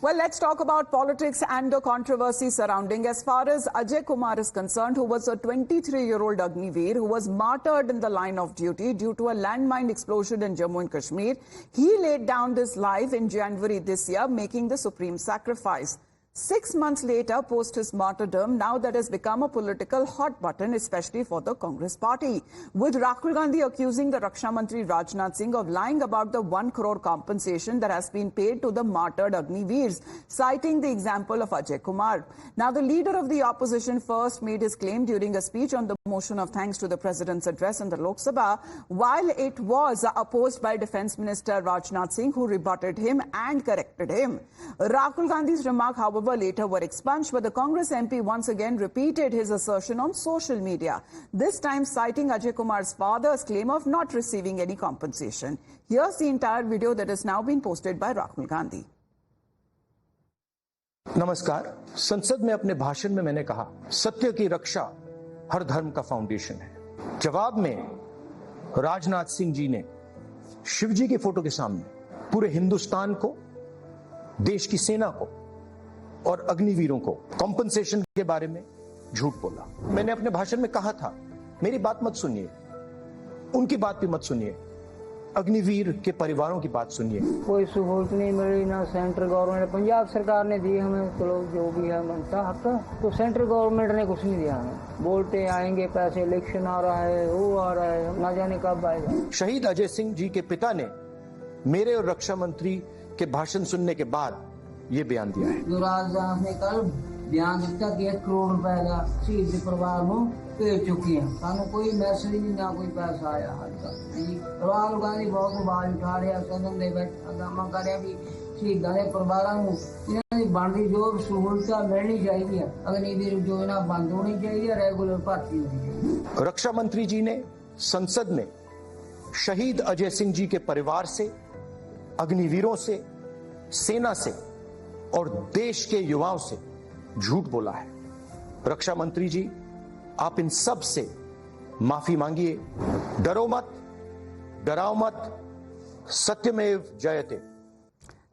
Well, let's talk about politics and the controversy surrounding. As far as Ajay Kumar is concerned, who was a 23-year-old Agniveer who was martyred in the line of duty due to a landmine explosion in Jammu and Kashmir, he laid down his life in January this year, making the supreme sacrifice. 6 months later, post his martyrdom, now that has become a political hot button, especially for the Congress party, with Rahul Gandhi accusing the Raksha Mantri Rajnath Singh of lying about the 1 crore compensation that has been paid to the martyred Agniveers, citing the example of Ajay Kumar. Now, the leader of the opposition first made his claim during a speech on the motion of thanks to the President's address in the Lok Sabha, while it was opposed by Defence Minister Rajnath Singh, who rebutted him and corrected him. Rahul Gandhi's remark, however, later were expunged, but the Congress MP once again repeated his assertion on social media, this time citing Ajay Kumar's father's claim of not receiving any compensation. Here's the entire video that has now been posted by Rahul Gandhi. नमस्कार। संसद में अपने भाषण में मैंने कहा, सत्य की रक्षा हर धर्म का फाउंडेशन है। जवाब में राजनाथ सिंह जी ने शिव जी की फोटो के सामने पूरे हिंदुस्तान को, देश की सेना को और अग्निवीरों को कॉम्पनसेशन के बारे में झूठ बोला। मैंने अपने भाषण में कहा था, मेरी बात मत सुनिए, उनकी बात भी मत सुनिए, अग्निवीर के परिवारों की बात सुनिए। कोई सहूलत नहीं मिली, ना सेंट्रल गवर्नमेंट, पंजाब सरकार ने दी हमें, चलो जो भी है मनता हक, तो सेंट्रल गवर्नमेंट ने कुछ नहीं दिया हमें। बोलते आएंगे पैसे, इलेक्शन आ रहा है, वो आ रहा है, ना जाने कब आएगा। शहीद अजय सिंह जी के पिता ने मेरे और रक्षा मंत्री के भाषण सुनने के बाद ये बयान दिया है। जो राजनाथ ने कल बयान दिया कि 1 करोड़ रुपए का शहीद परिवार को भेज चुकी है, सानू कोई मैसेज नहीं, ना कोई पैसा आया हाल तक। राहुल गांधी बहुत आवाज उठा रहे हैं, सदन दे बैठ हंगामा कर रहे भी शहीदां दे परिवारां नूं इन्हां दी बनदी जो सहूलतां मिलनी चाहिए, अग्निवीर योजना बंद होनी चाहिए, रेगुलर भर्ती होनी चाहिए। रक्षा मंत्री जी ने संसद में शहीद अजय सिंह जी के परिवार से, अग्निवीरों से, सेना से और देश के युवाओं से झूठ बोला है। रक्षा मंत्री जी, आप इन सब से माफी मांगिए। डरो मत, डराओ मत, सत्यमेव जयते।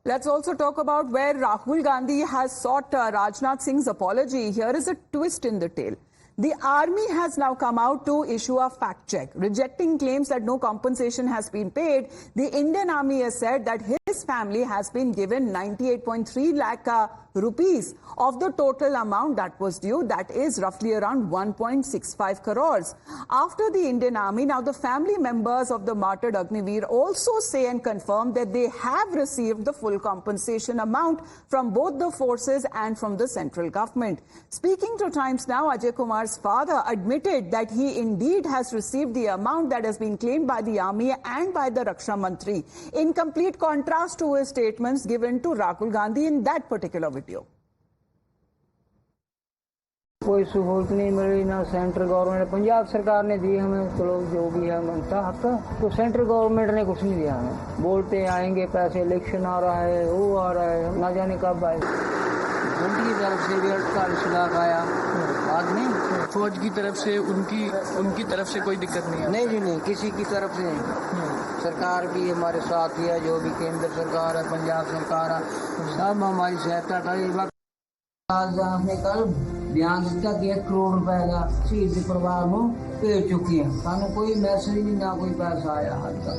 Let's also talk about where Rahul Gandhi has sought Rajnath Singh's apology. Here is a twist in the tale. The army has now come out to issue a fact check, rejecting claims that no compensation has been paid. The Indian Army has said that his family has been given 98.3 lakh rupees of the total amount that was due, that is roughly around 1.65 crores. After the Indian Army, now the family members of the martyred Agniveer also say and confirm that they have received the full compensation amount from both the forces and from the central government. Speaking to Times Now, Ajay Kumar's father admitted that he indeed has received the amount that has been claimed by the army and by the Raksha Mantri, in complete contrast to his statements given to Rahul Gandhi in that particular video. कोई सहूलत नहीं मिली, ना central government, Punjab सरकार ने दी हमें, चलो जो भी है मनता हक, तो सेंट्रल गवर्नमेंट ने कुछ नहीं दिया हमें। बोलते आएंगे पैसे, इलेक्शन आ रहा है, वो आ रहा है, ना जाने कब आएगा। उनकी तरफ से भी 48 लाख आया, बाद में फौज की तरफ से उनकी तरफ से कोई दिक्कत नहीं है। नहीं जी नहीं, किसी की तरफ से नहीं। सरकार भी हमारे साथ ही है, जो भी केंद्र सरकार है, पंजाब सरकार है, सब हमारी सहायता करेगी। हमने कल बयान दिया कि 1 करोड़ रुपए का शहीद परिवार को भेज चुकी है, सानू कोई मैसेज नहीं, ना कोई पैसा आया हाल तक।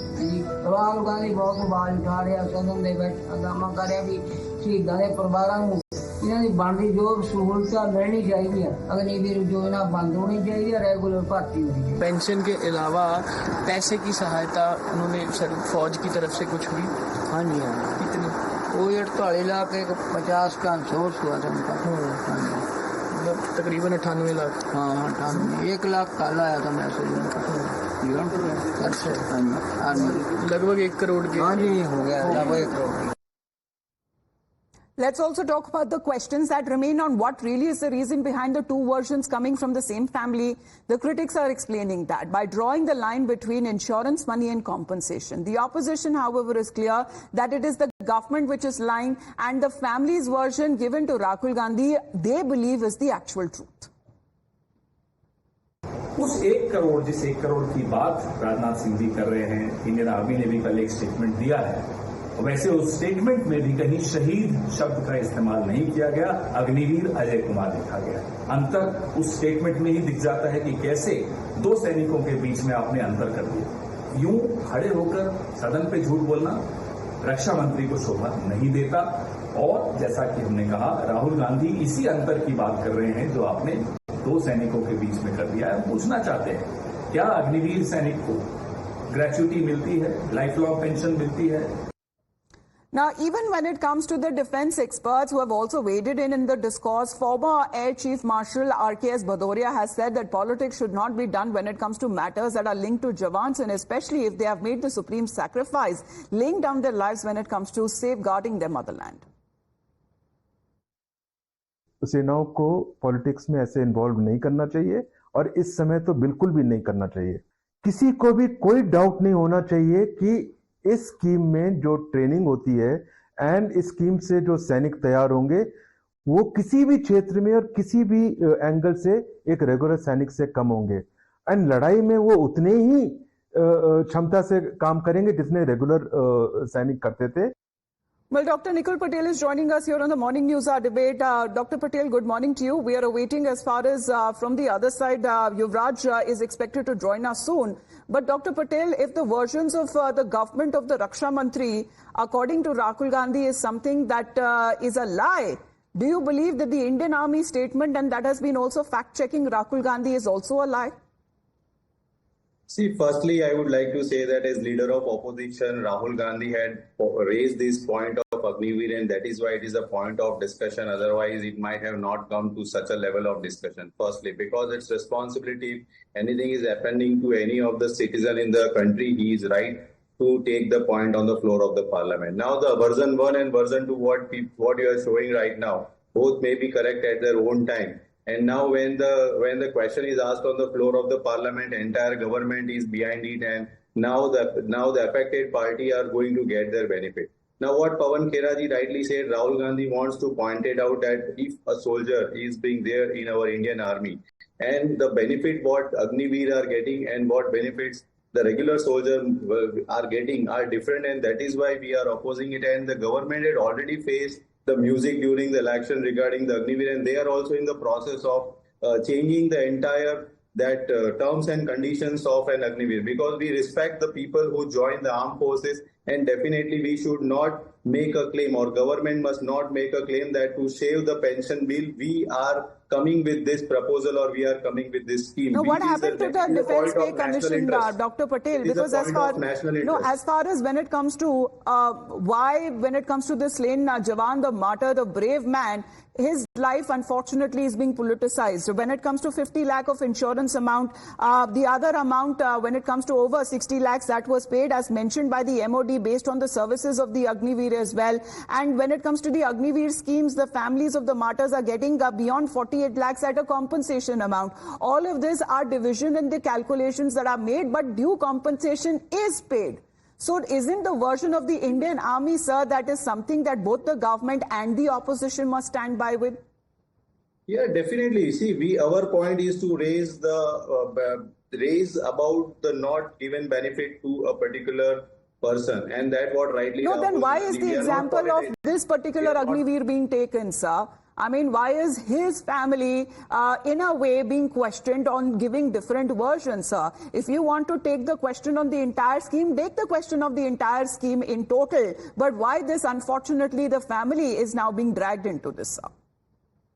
राहुल गांधी बहुत आवाज उठा रहे हैं, सदन दे बैठ हंगामा कर रहे भी शहीदां दे परिवारां नूं इन्हां दी बनदी जो सहूलतां मिलनी चाहिए, अग्निवीर योजना बंद होनी चाहिए, रेगुलर भर्ती होनी चाहिए। पेंशन के अलावा पैसे की सहायता उन्होंने फौज की तरफ से कुछ हुई? हाँ जी, हाँ। कितनी? वो 48 लाख 50 का सोर्स हुआ था उनका, तकरीबन 98 लाख। हाँ 98, 1 लाख कल आया था मैसेज उनका। लगभग 1 करोड़ के। हाँ जी, हो गया लगभग 1 crore. Let's also talk about the questions that remain on what really is the reason behind the two versions coming from the same family. The critics are explaining that by drawing the line between insurance money and compensation. The opposition, however, is clear that it is the government which is lying, and the family's version given to Rahul Gandhi, they believe is the actual truth. उस 1 करोड़, जिस 1 करोड़ की बात राजनाथ सिंह जी कर रहे हैं, Indian army ने भी कल एक स्टेटमेंट दिया है वैसे उस स्टेटमेंट में भी कहीं शहीद शब्द का इस्तेमाल नहीं किया गया, अग्निवीर अजय कुमार लिखा गया। अंतर उस स्टेटमेंट में ही दिख जाता है कि कैसे दो सैनिकों के बीच में आपने अंतर कर दिया। यूं खड़े होकर सदन पे झूठ बोलना रक्षा मंत्री को शोभा नहीं देता। और जैसा कि हमने कहा, राहुल गांधी इसी अंतर की बात कर रहे हैं जो आपने दो सैनिकों के बीच में कर दिया है। पूछना चाहते हैं, क्या अग्निवीर सैनिक को ग्रेच्युटी मिलती है, लाइफ लॉन्ग पेंशन मिलती है? Now, even when it comes to the defense experts who have also waded in the discourse, former Air Chief Marshal RKS Bhadoria has said that politics should not be done when it comes to matters that are linked to jawans, and especially if they have made the supreme sacrifice, laying down their lives when it comes to safeguarding their motherland. सेनाओं को politics में ऐसे involve नहीं करना चाहिए और इस समय तो बिल्कुल भी नहीं करना चाहिए। किसी को भी कोई डाउट नहीं होना चाहिए कि इस स्कीम में जो ट्रेनिंग होती है एंड इस स्कीम से जो सैनिक तैयार होंगे वो किसी भी क्षेत्र में और किसी भी एंगल से एक रेगुलर सैनिक से कम होंगे एंड लड़ाई में वो उतने ही क्षमता से काम करेंगे जितने रेगुलर सैनिक करते थे। Well, Dr. Nikhil Patel is joining us here on the Morning News Hour debate. Dr. Patel, good morning to you. We are awaiting as far as from the other side, Yuvraj is expected to join us soon. But Dr. Patel, if the versions of the government of the Raksha Mantri, according to Rahul Gandhi, is something that is a lie, do you believe that the Indian Army statement, and that has been also fact-checking Rahul Gandhi, is also a lie? See, firstly, I would like to say that as leader of opposition, Rahul Gandhi had raised this point of Agniveer, and that is why it is a point of discussion. Otherwise, it might have not come to such a level of discussion. Firstly, because it's responsibility. If anything is happening to any of the citizen in the country, he is right to take the point on the floor of the parliament. Now, the version 1 and version 2, what you are showing right now, both may be correct at their own time. And now when the question is asked on the floor of the parliament, entire government is behind it, and now the affected party are going to get their benefit. Now what Pawan Khera ji rightly said, Rahul Gandhi wants to point it out that if a soldier is being there in our Indian army, and the benefit what Agniveer are getting and what benefits the regular soldier are getting are different, and that is why we are opposing it. And the government had already faced the music during the election regarding the Agniveer, and they are also in the process of changing the entire terms and conditions of an Agniveer, because we respect the people who join the armed forces, and definitely we should not make a claim, or government must not make a claim that to save the pension bill we are coming with this proposal or we are coming with this scheme. No, what happened to the Defence Pay Commission, Dr. Patel? Because as far as when it comes to when it comes to the slain Jawan, the martyr, the brave man, his life unfortunately is being politicized. When it comes to 50 lakh of insurance amount, the other amount when it comes to over 60 lakhs that was paid as mentioned by the MOD based on the services of the Agniveer as well. And when it comes to the Agniveer schemes, the families of the martyrs are getting beyond 48 lakhs at a compensation amount. All of this are division in the calculations that are made, but due compensation is paid. So isn't the version of the Indian Army, sir, that is something that both the government and the opposition must stand by with? Yeah, definitely. See, our point is to raise about the not given benefit to a particular person, and that what rightly. No, then why is the example of this particular Agniveer being taken, sir? I mean, why is his family, in a way, being questioned on giving different versions, sir? If you want to take the question on the entire scheme, take the question of the entire scheme in total. But why this, unfortunately, the family is now being dragged into this, sir?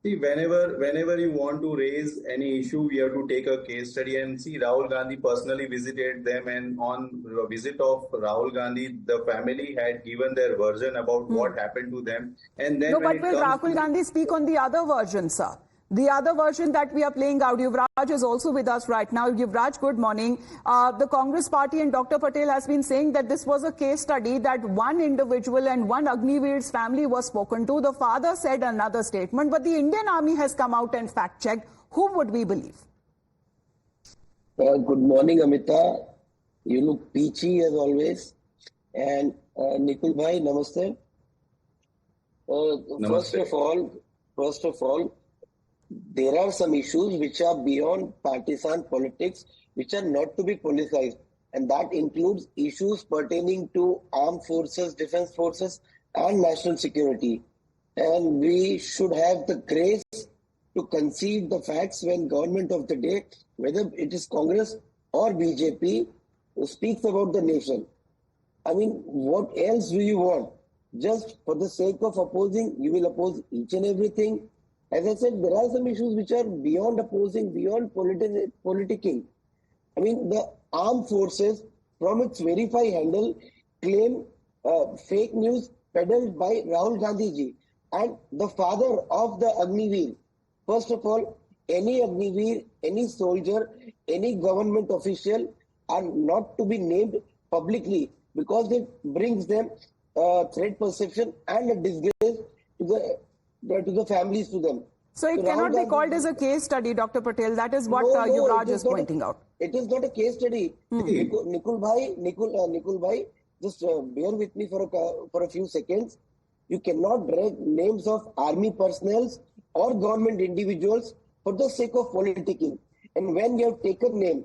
See, whenever you want to raise any issue, we have to take a case study. And see, Rahul Gandhi personally visited them, and on the visit of Rahul Gandhi, the family had given their version about what happened to them. And then no, but will Rahul Gandhi speak on the other version, sir? The other version that we are playing out. Yuvraj is also with us right now. Yuvraj, good morning. The Congress party and Dr. Patel has been saying that this was a case study, that one individual and one Agniveer's family was spoken to. The father said another statement, but the Indian Army has come out and fact-checked. Whom would we believe? Good morning, Amita. You look peachy as always. And Nikhil bhai, namaste. Namaste. First of all, there are some issues which are beyond partisan politics, which are not to be politicized. and that includes issues pertaining to armed forces, defense forces, and national security. And we should have the grace to concede the facts when government of the day, whether it is Congress or BJP, speaks about the nation. I mean, what else do you want? Just for the sake of opposing, you will oppose each and everything. As I said, there are some issues which are beyond opposing, beyond politicking. I mean, the armed forces, from its Verify handle, claim fake news peddled by Rahul Gandhi ji and the father of the Agniveer. First of all, any Agniveer, any soldier, any government official are not to be named publicly because it brings them threat perception and a disgrace to the families to them. So it cannot be called as a case study, Dr. Patel. That is what Yuvraj is pointing out. It is not a case study. Nikul bhai, just bear with me for a few seconds. You cannot drag names of army personnel or government individuals for the sake of politicking. And when you have taken name,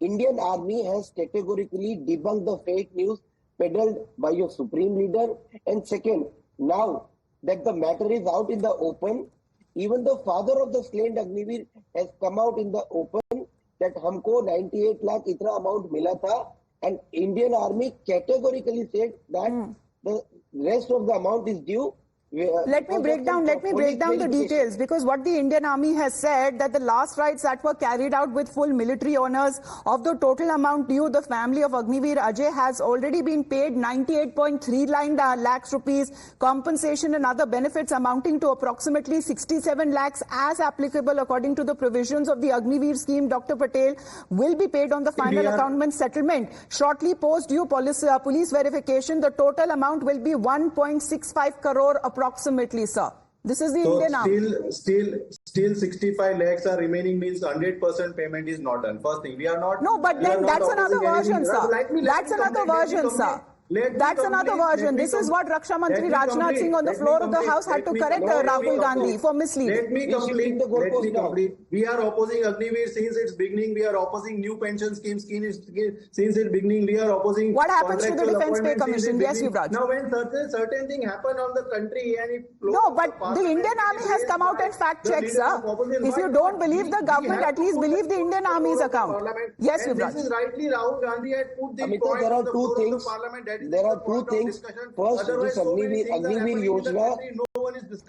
Indian Army has categorically debunked the fake news peddled by your supreme leader. And second, now that the matter is out in the open, even the father of the slain Agniveer has come out in the open that humko 98 lakh itra amount mila tha, and Indian Army categorically said that the rest of the amount is due. Let me break down the details, because what the Indian Army has said that the last rites that were carried out with full military honors, of the total amount due, the family of Agniveer Ajay has already been paid 98.3 lakhs rupees compensation and other benefits amounting to approximately 67 lakhs as applicable according to the provisions of the Agniveer scheme. Dr. Patel will be paid on the final accountment settlement. Shortly post due police verification, the total amount will be 1.65 crore approximately, sir. This is the Indian Army. Still 65 lakhs are remaining, means 100% payment is not done. First thing, we are not. No, but then that's another version, sir. That's another version, sir. That's another version. This is what Raksha Mantri Rajnath Singh on the floor of the House had to correct Rahul Gandhi for misleading. Let me complete. We are opposing Agniveer since its beginning. We are opposing new pension schemes since its beginning. We are opposing. What happens to the Defence Pay Commission? Yes, Yuvraj. Now, when certain thing happen on the country and it flows. No, but the Indian Army has come out and fact checked, sir. If you don't believe the government, at least believe the Indian Army's account. Yes, Yuvraj. This is rightly Rahul Gandhi had put the point there on are the two floor of the things. Parliament. There are two things. First, this Agniveer Yojana.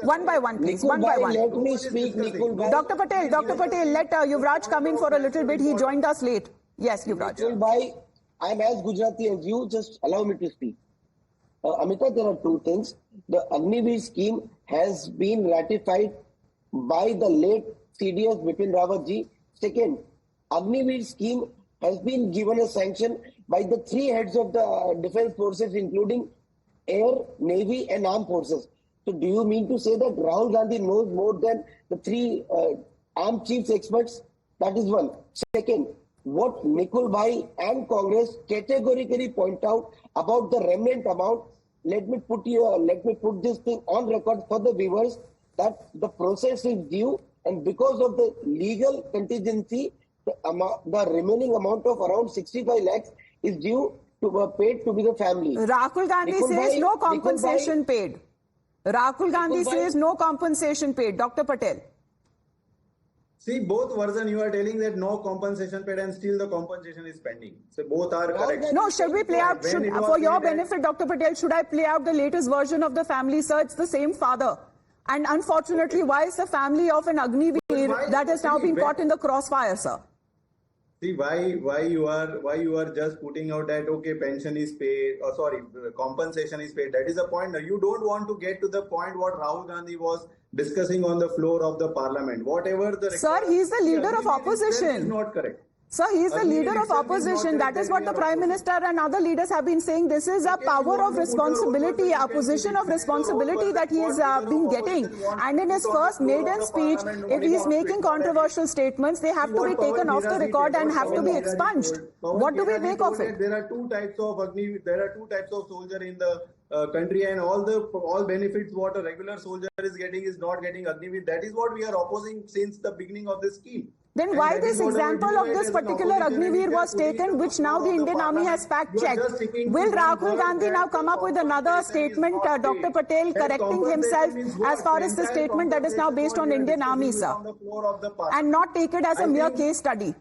One by one, please. One by one. Let me speak, Nikul bhai. Dr. Patel, let Yuvraj come in for a little bit. He joined us late. Yes, Yuvraj. Nikul bhai, I'm as Gujarati as you. Just allow me to speak. Amita, there are two things. The Agniveer scheme has been ratified by the late CDS Bipin Rawat ji. Second, Agniveer scheme has been given a sanction by the three heads of the defense forces, including air, navy, and armed forces. So, do you mean to say that Rahul Gandhi knows more than the three armed chiefs experts? That is one. Second, what Nikul bhai and Congress categorically point out about the remnant amount. Let me put this thing on record for the viewers that the process is due, and because of the legal contingency, the remaining amount of around 65 lakhs is due to paid to be the family. Rahul Gandhi says no compensation paid. Rahul Gandhi says no compensation paid. Dr. Patel. See, both versions you are telling that no compensation paid and still the compensation is pending. So both are correct. No, should we play out, for your benefit, Dr. Patel, should I play out the latest version of the family, sir? It's the same father. And unfortunately, why is the family of an Agniveer that has now been caught in the crossfire, sir? See, why you are just putting out that okay, pension is paid, or sorry, compensation is paid. That is the point. You don't want to get to the point what Rahul Gandhi was discussing on the floor of the parliament. Whatever the sir, he's the leader of opposition. Is not correct. Sir, he is the leader of opposition. That is what the Prime Minister and other leaders have been saying. This is a power of responsibility, a position of responsibility that he has been getting. And in his first maiden speech, if he is making controversial statements, they have to be taken off the record and have to be expunged. What do we make of it? There are two types of soldier in the country, and all benefits what a regular soldier is getting is not getting Agniveer. That is what we are opposing since the beginning of this scheme. Then And why that this is what I example do of it this as an particular opposition and Agniveer if was they are taken, putting which the now the floor of Indian Army has parliament, fact you are checked? just sticking to Will one Rahul word Gandhi now that come up with another compensation is statement, not Dr. paid. Patel, That correcting compensation himself means as what? far The as the entire statement that is now compensation based what on we are Indian Army, discussing is sir, on the floor of the parliament. and not take it as a I mere think- case study?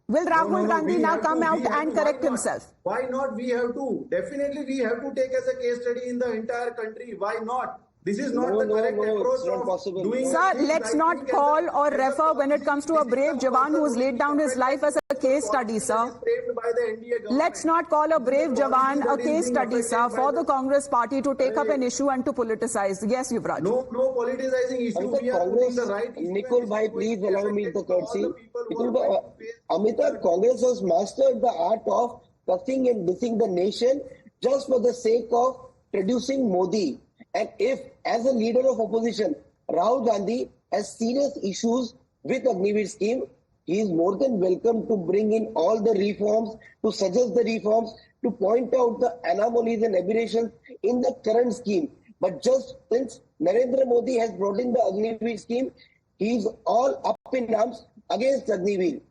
Will Rahul Gandhi we now have come to- out we have and to. Why correct not? himself? Why not? We have to. Definitely we have to take as a case study in the entire country. Why not? This is not the correct approach it's not of possible. doing Sir, things. let's I not think as call a- or as a refer when it comes to a this is brave the Jawan who has person laid down his life as a case study, sir. is framed by the NDA government. Let's not call a brave Jawan a case study, sir, for the Congress party to take up an issue and to politicize. Yes, Yuvraj. No politicizing issue. Amitabh, We are putting Congress, the right issue. Nikul and bhai, this is please going to allow be me the affected to all courtesy. the people who Nikul are bhai, going to face Amitabh, Congress has mastered the art of cussing and dissing the nation just for the sake of producing Modi. And if, as a leader of opposition, Rahul Gandhi has serious issues with Agniveer scheme, he is more than welcome to bring in all the reforms, to suggest the reforms, to point out the anomalies and aberrations in the current scheme. But just since Narendra Modi has brought in the Agniveer scheme, he is all up in arms against Agniveer.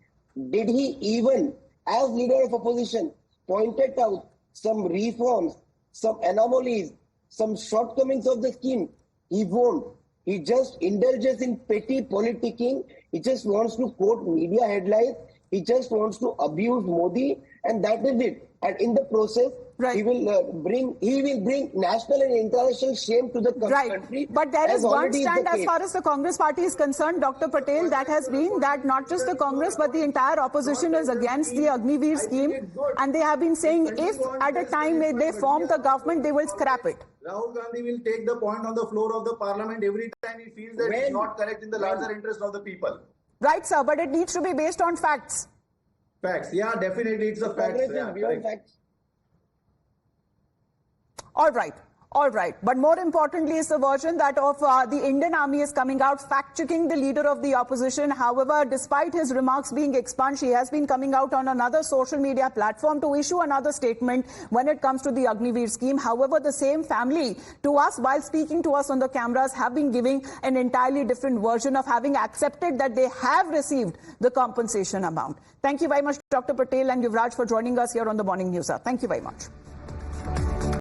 Did he even, as leader of opposition, pointed out some reforms, some anomalies, some shortcomings of the scheme? He won't. He just indulges in petty politicking. He just wants to quote media headlines. He just wants to abuse Modi, and that is it. And in the process, Right. he will bring national and international shame to the Right. country. But there as is one already stand the as case. far as the Congress party is concerned, Dr. Patel, that has been that not just the Congress but the entire opposition is against the Agniveer scheme. And they have been saying if at a time they form the government, they will scrap it. Rahul Gandhi will take the point on the floor of the parliament every time he feels that it's not correct in the larger interest of the people. Right, sir, but it needs to be based on facts. Facts. Yeah, definitely it's a fact. Congress Yeah, is beyond correct. facts. All right. All right. But more importantly is the version that of the Indian Army is coming out, fact-checking the leader of the opposition. However, despite his remarks being expunged, he has been coming out on another social media platform to issue another statement when it comes to the Agniveer scheme. However, the same family to us, while speaking to us on the cameras, have been giving an entirely different version of having accepted that they have received the compensation amount. Thank you very much, Dr. Patel and Yuvraj, for joining us here on the Morning News. Thank you very much.